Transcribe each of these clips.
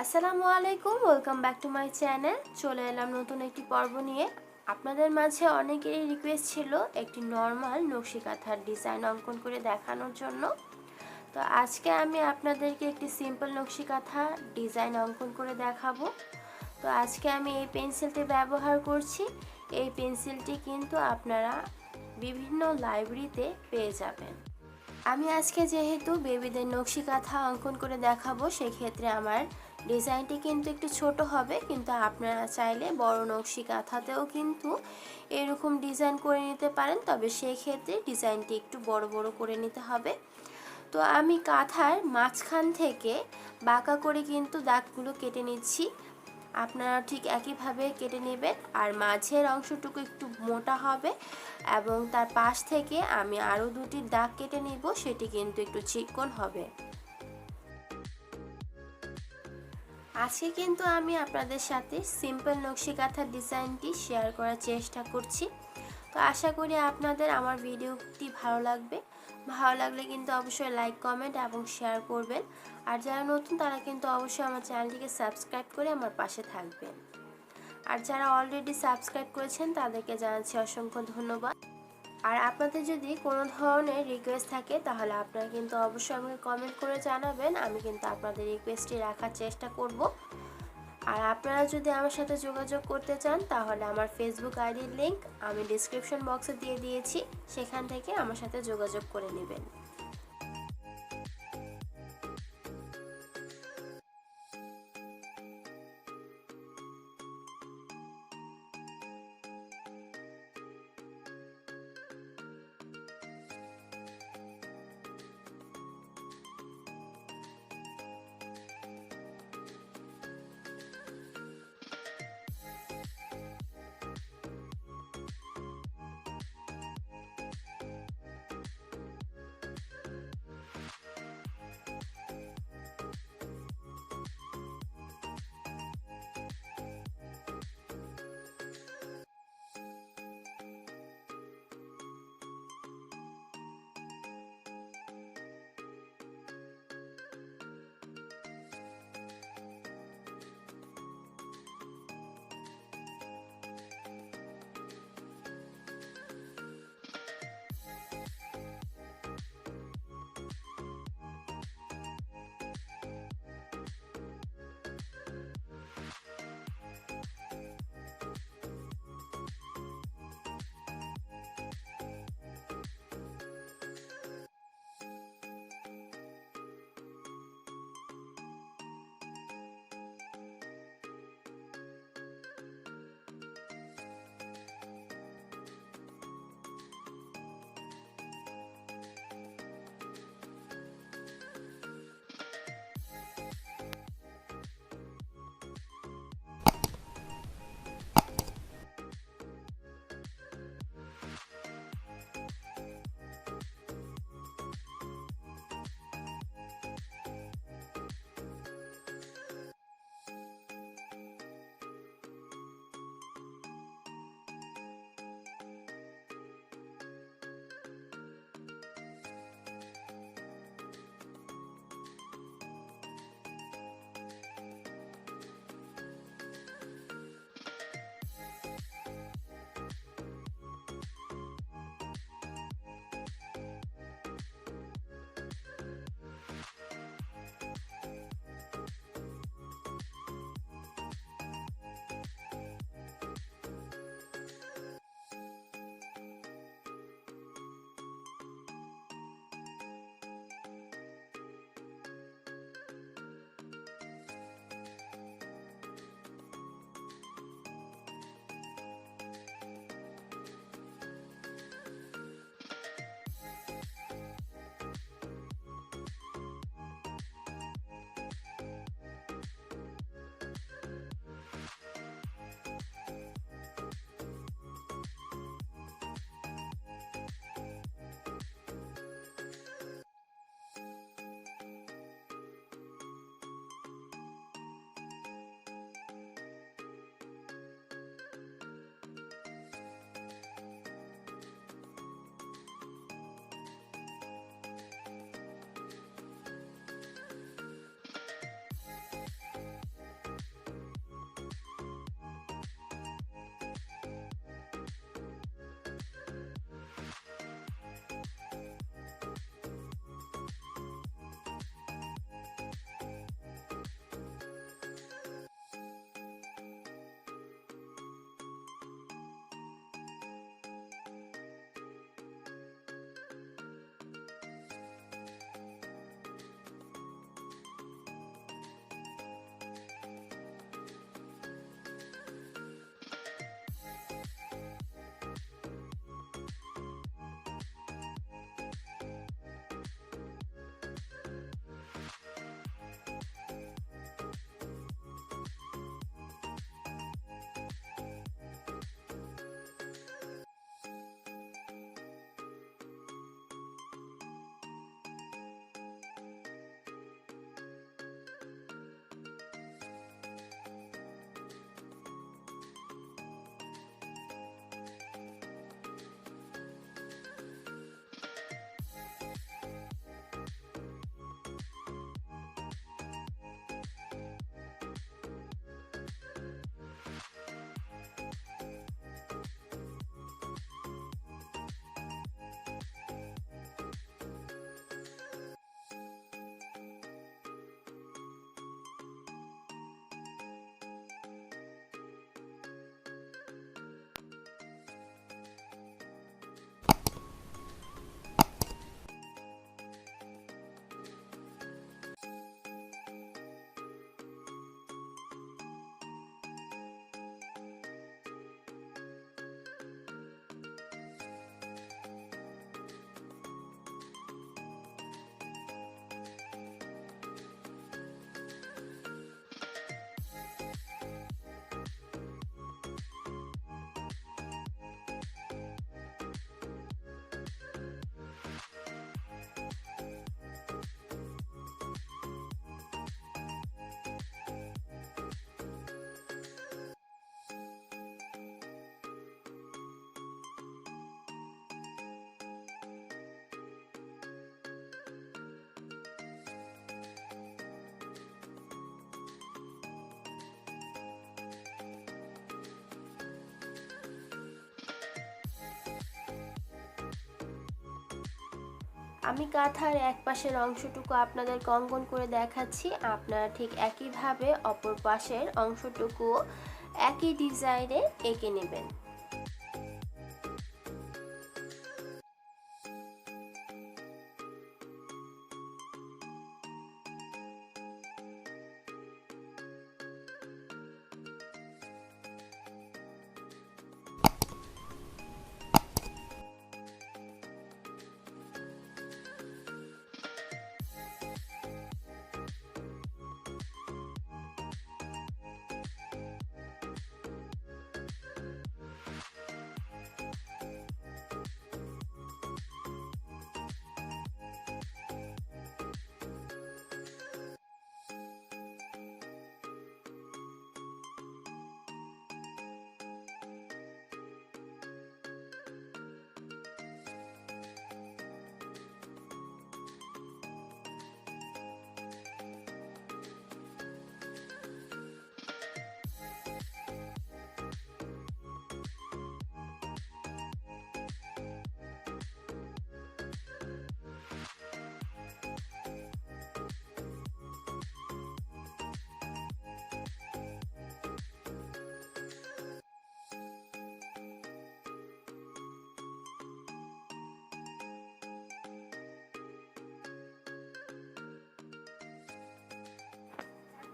আসসালামু আলাইকুম, welcome back to my channel. চলে এলাম নতুন একটি পর্ব নিয়ে। আপনাদের মাঝে অনেকেরই রিকোয়েস্ট ছিল একটি নর্মাল নকশি কাঁথার ডিজাইন অঙ্কন করে দেখানোর জন্য। তো আজকে আমি আপনাদেরকে একটি সিম্পল নকশি কাঁথা ডিজাইন অঙ্কন করে দেখাবো। তো আজকে আমি এই পেন্সিলটি ব্যবহার করছি। এই পেন্সিলটি কিন্তু আপনারা বিভিন্ন লাইব্রেরিতে পেয়ে যাবেন। আমি আজকে যেহেতু বেবিদের নকশি কাঁথা অঙ্কন করে দেখাবো, সেক্ষেত্রে আমার ডিজাইনটি কিন্তু একটু ছোট হবে, কিন্তু আপনারা চাইলে বড় নকশি কাঁথাতেও কিন্তু এরকম ডিজাইন করে নিতে পারেন, তবে সেই ক্ষেত্রে ডিজাইনটি একটু বড় বড় করে নিতে হবে। তো আমি কাঁথার মাঝখান থেকে বাঁকা করে কিন্তু দাগগুলো কেটে নিচ্ছি। আপনারা ঠিক একইভাবে কেটে নেবেন। আর মাঝের অংশটুকু একটু মোটা হবে এবং তার পাশ থেকে আমি আরও দুটি দাগ কেটে নিব, সেটি কিন্তু একটু চিকন হবে। আজকে কিন্তু আমি আপনাদের সাথে সিম্পল নকশি কাঁথার ডিজাইনটি শেয়ার করার চেষ্টা করছি। তো আশা করি আপনাদের আমার ভিডিওটি ভালো লাগবে। ভালো লাগলে কিন্তু অবশ্যই লাইক, কমেন্ট এবং শেয়ার করবেন। আর যারা নতুন তারা কিন্তু অবশ্যই আমার চ্যানেলটিকে সাবস্ক্রাইব করে আমার পাশে থাকবেন। আর যারা অলরেডি সাবস্ক্রাইব করেছেন তাদেরকে জানাচ্ছি অসংখ্য ধন্যবাদ। আর আপনাদের যদি কোনো ধরনের রিকোয়েস্ট থাকে তাহলে আপনারা কিন্তু অবশ্যই আমাকে কমেন্ট করে জানাবেন। আমি কিন্তু আপনাদের রিকোয়েস্টটি রাখার চেষ্টা করব। আর আপনারা যদি আমার সাথে যোগাযোগ করতে চান তাহলে আমার ফেসবুক আইডির লিংক আমি ডিসক্রিপশন বক্সে দিয়ে দিয়েছি, সেখান থেকে আমার সাথে যোগাযোগ করে নেবেন। আমি কাঁথার এক পাশের অংশটুকু আপনাদেরকে অঙ্কন করে দেখাচ্ছি, আপনারা ঠিক একইভাবে অপর পাশের অংশটুকু একই ডিজাইনে এঁকে নেবেন।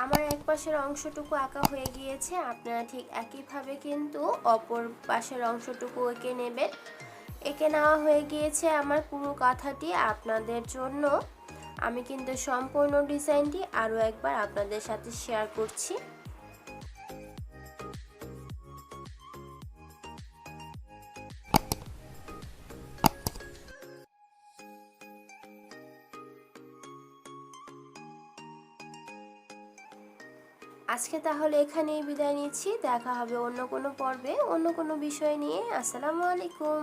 আমার এক পাশের অংশটুকু আঁকা হয়ে গিয়েছে, আপনারা ঠিক একইভাবে কিন্তু অপর পাশের অংশটুকু এঁকে নেবেন। এঁকে নেওয়া হয়ে গিয়েছে আমার পুরো কাঁথাটি। আপনাদের জন্য আমি কিন্তু সম্পূর্ণ ডিজাইনটি আরও একবার আপনাদের সাথে শেয়ার করছি। আজকে তাহলে এখানেই বিদায় নিচ্ছি, দেখা হবে অন্য কোনো পর্বে অন্য কোনো বিষয় নিয়ে। আসসালামু আলাইকুম।